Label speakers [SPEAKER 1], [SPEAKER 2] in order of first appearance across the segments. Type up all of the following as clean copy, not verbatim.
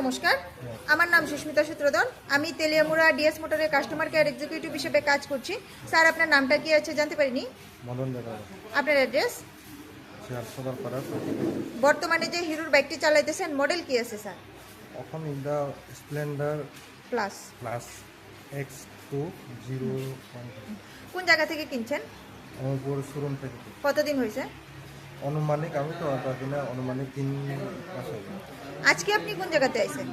[SPEAKER 1] নমস্কার, আমার নাম সুস্মিতা সূত্রধর। আমি তেলিয়ামুড়া ডিএস মোটরের কাস্টমার কেয়ার এক্সিকিউটিভ হিসেবে কাজ করছি। স্যার, আপনার নামটা কি আছে জানতে পারিনি?
[SPEAKER 2] মদন যাদব,
[SPEAKER 1] আপনার অ্যাড্রেস?
[SPEAKER 2] সদরপাড়া।
[SPEAKER 1] বর্তমানে যে হিরোর বাইকটি চালাইতেছেন মডেল কি আছে স্যার?
[SPEAKER 2] এখন ইন্দা স্প্লেন্ডার
[SPEAKER 1] প্লাস।
[SPEAKER 2] প্লাস X2
[SPEAKER 1] কোন জায়গা থেকে কিনছেন?
[SPEAKER 2] অমরপুর শোরুম থেকে।
[SPEAKER 1] কতদিন হয়েছে?
[SPEAKER 2] অনুমানিক আমি তো কিনা অনুমানিক 3 মাস হবে।
[SPEAKER 1] আজকে আপনি কোন জায়গাতে আইছেন?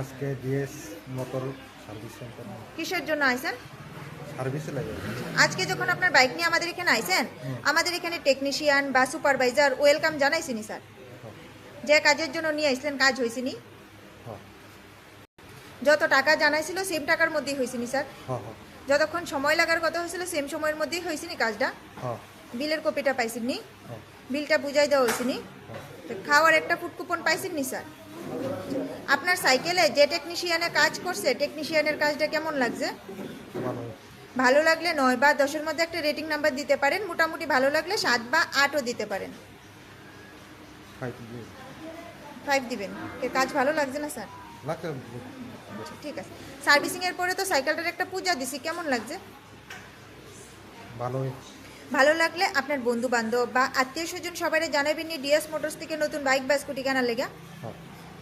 [SPEAKER 2] আজকে ডিএস মোটর সার্ভিস সেন্টার
[SPEAKER 1] কিসের জন্য আইছেন?
[SPEAKER 2] সার্ভিসে লাগে।
[SPEAKER 1] আজকে যখন আপনার বাইক নিয়ে আমাদের এখানে আইছেন, আমাদের এখানে টেকনিশিয়ান বা সুপারভাইজার ওয়েলকাম জানাইছিনি স্যার? যে কাজের জন্য নিয়ে আইছিলেন কাজ হয়েছিনি? যত টাকা জানাইছিল সেম টাকার মধ্যেই হয়েছিনি স্যার? যতক্ষণ সময় লাগার কথা হয়েছিল সেম সময়ের মধ্যেই হয়েছিনি কাজটা? বিলের কপিটা পাইছেননি? বিলটা বুঝাই দেওয়া হয়েছিনি? খাওয়ার একটা ফুড কুপন পাইছেননি স্যার? আপনার সাইকেলে যে টেকনিশিয়ানে কাজ করছে টেকনিশিয়ানের কাজটা কেমন লাগছে? ভালো লাগলে 9 বা 10-এর মধ্যে একটা রেটিং নাম্বার দিতে পারেন। মোটামুটি ভালো লাগলে 7 বা 8ও দিতে পারেন। 5 দিবেন। কাজ ভালো লাগছে না স্যার? ঠিক আছে। সার্ভিসিং এর পরে তো সাইকেলটার একটা পূজা দিছি, কেমন লাগছে? ভালো লাগলে আপনার বন্ধু বান্ধব বা আত্মীয় স্বজন সবাই জানাবেন ডিএস মোটরস থেকে নতুন বাইক বা স্কুটি কেনার লেগে।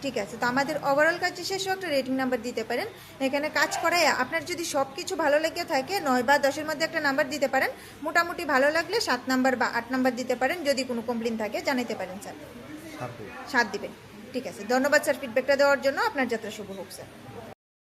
[SPEAKER 1] ঠিক আছে, তো আমাদের ওভারঅল কাজ শেষেও একটা রেটিং নাম্বার দিতে পারেন। এখানে কাজ করায় আপনার যদি সব কিছু ভালো লেগে থাকে 9 বা 10-এর মধ্যে একটা নাম্বার দিতে পারেন। মোটামুটি ভালো লাগলে 7 নাম্বার বা 8 নাম্বার দিতে পারেন। যদি কোনো কমপ্লেন থাকে জানাতে পারেন স্যার। 7 দিবেন। ঠিক আছে, ধন্যবাদ স্যার ফিডব্যাকটা দেওয়ার জন্য। আপনার যাত্রা শুভ হোক স্যার।